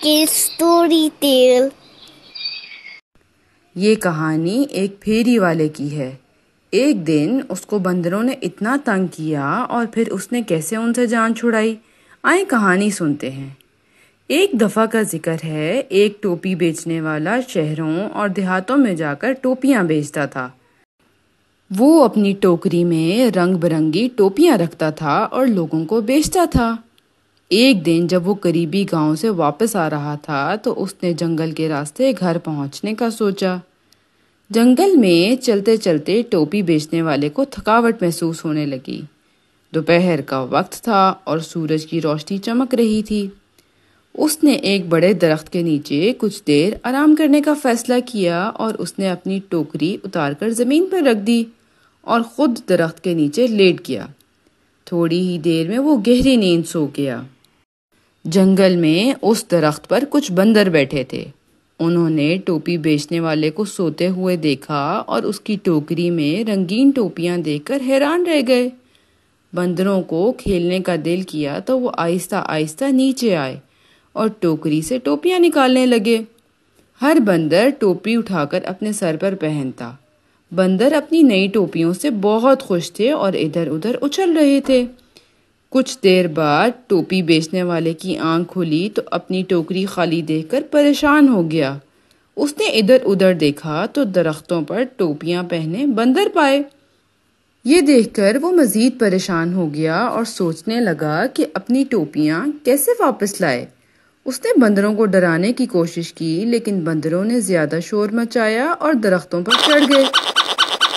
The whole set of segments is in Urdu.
Okay, story tale. یہ کہانی ایک پھیری والے کی ہے۔ ایک دن اس کو بندروں نے اتنا تنگ کیا اور پھر اس نے کیسے ان سے جان چھڑائی، آئیں کہانی سنتے ہیں۔ ایک دفعہ کا ذکر ہے، ایک ٹوپی بیچنے والا شہروں اور دیہاتوں میں جا کر ٹوپیاں بیچتا تھا۔ وہ اپنی ٹوکری میں رنگ برنگی ٹوپیاں رکھتا تھا اور لوگوں کو بیچتا تھا۔ ایک دن جب وہ قریبی گاؤں سے واپس آ رہا تھا تو اس نے جنگل کے راستے گھر پہنچنے کا سوچا۔ جنگل میں چلتے چلتے ٹوپی بیچنے والے کو تھکاوٹ محسوس ہونے لگی۔ دوپہر کا وقت تھا اور سورج کی روشنی چمک رہی تھی۔ اس نے ایک بڑے درخت کے نیچے کچھ دیر آرام کرنے کا فیصلہ کیا اور اس نے اپنی ٹوکری اتار کر زمین پر رکھ دی اور خود درخت کے نیچے لیٹ گیا۔ تھوڑی ہی دیر میں وہ گہری نیند سو گیا۔ جنگل میں اس درخت پر کچھ بندر بیٹھے تھے۔ انہوں نے ٹوپی بیچنے والے کو سوتے ہوئے دیکھا اور اس کی ٹوکری میں رنگین ٹوپیاں دیکھ کر حیران رہ گئے۔ بندروں کو کھیلنے کا دل کیا تو وہ آہستہ آہستہ نیچے آئے اور ٹوکری سے ٹوپیاں نکالنے لگے۔ ہر بندر ٹوپی اٹھا کر اپنے سر پر پہنتا۔ بندر اپنی نئی ٹوپیوں سے بہت خوش تھے اور ادھر ادھر اچھل رہے تھے۔ کچھ دیر بعد ٹوپی بیچنے والے کی آنکھ کھلی تو اپنی ٹوکری خالی دیکھ کر پریشان ہو گیا۔ اس نے ادھر ادھر دیکھا تو درختوں پر ٹوپیاں پہنے بندر پائے۔ یہ دیکھ کر وہ مزید پریشان ہو گیا اور سوچنے لگا کہ اپنی ٹوپیاں کیسے واپس لائے۔ اس نے بندروں کو ڈرانے کی کوشش کی لیکن بندروں نے زیادہ شور مچایا اور درختوں پر چڑھ گئے۔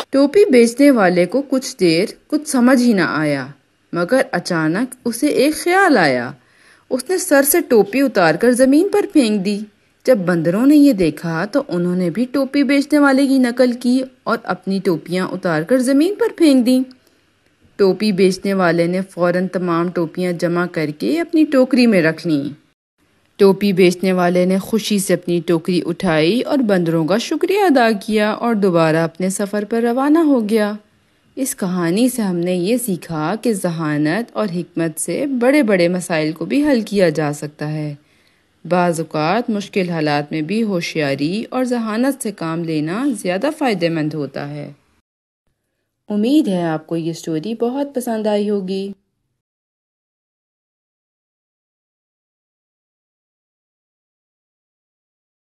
ٹوپی بیچنے والے کو کچھ دیر کچھ سمجھ ہی نہ آیا، مگر اچانک اسے ایک خیال آیا۔ اس نے سر سے ٹوپی اتار کر زمین پر پھینک دی۔ جب بندروں نے یہ دیکھا تو انہوں نے بھی ٹوپی بیچنے والے کی نقل کی اور اپنی ٹوپیاں اتار کر زمین پر پھینک دیں۔ ٹوپی بیچنے والے نے فوراً تمام ٹوپیاں جمع کر کے اپنی ٹوکری میں رکھ لیں۔ ٹوپی بیچنے والے نے خوشی سے اپنی ٹوکری اٹھائی اور بندروں کا شکریہ ادا کیا اور دوبارہ اپنے سفر پر روانہ ہو گیا۔ اس کہانی سے ہم نے یہ سیکھا کہ ذہانت اور حکمت سے بڑے بڑے مسائل کو بھی حل کیا جا سکتا ہے۔ بعض اوقات مشکل حالات میں بھی ہوشیاری اور ذہانت سے کام لینا زیادہ فائدہ مند ہوتا ہے۔ امید ہے آپ کو یہ سٹوری بہت پسند آئی ہوگی۔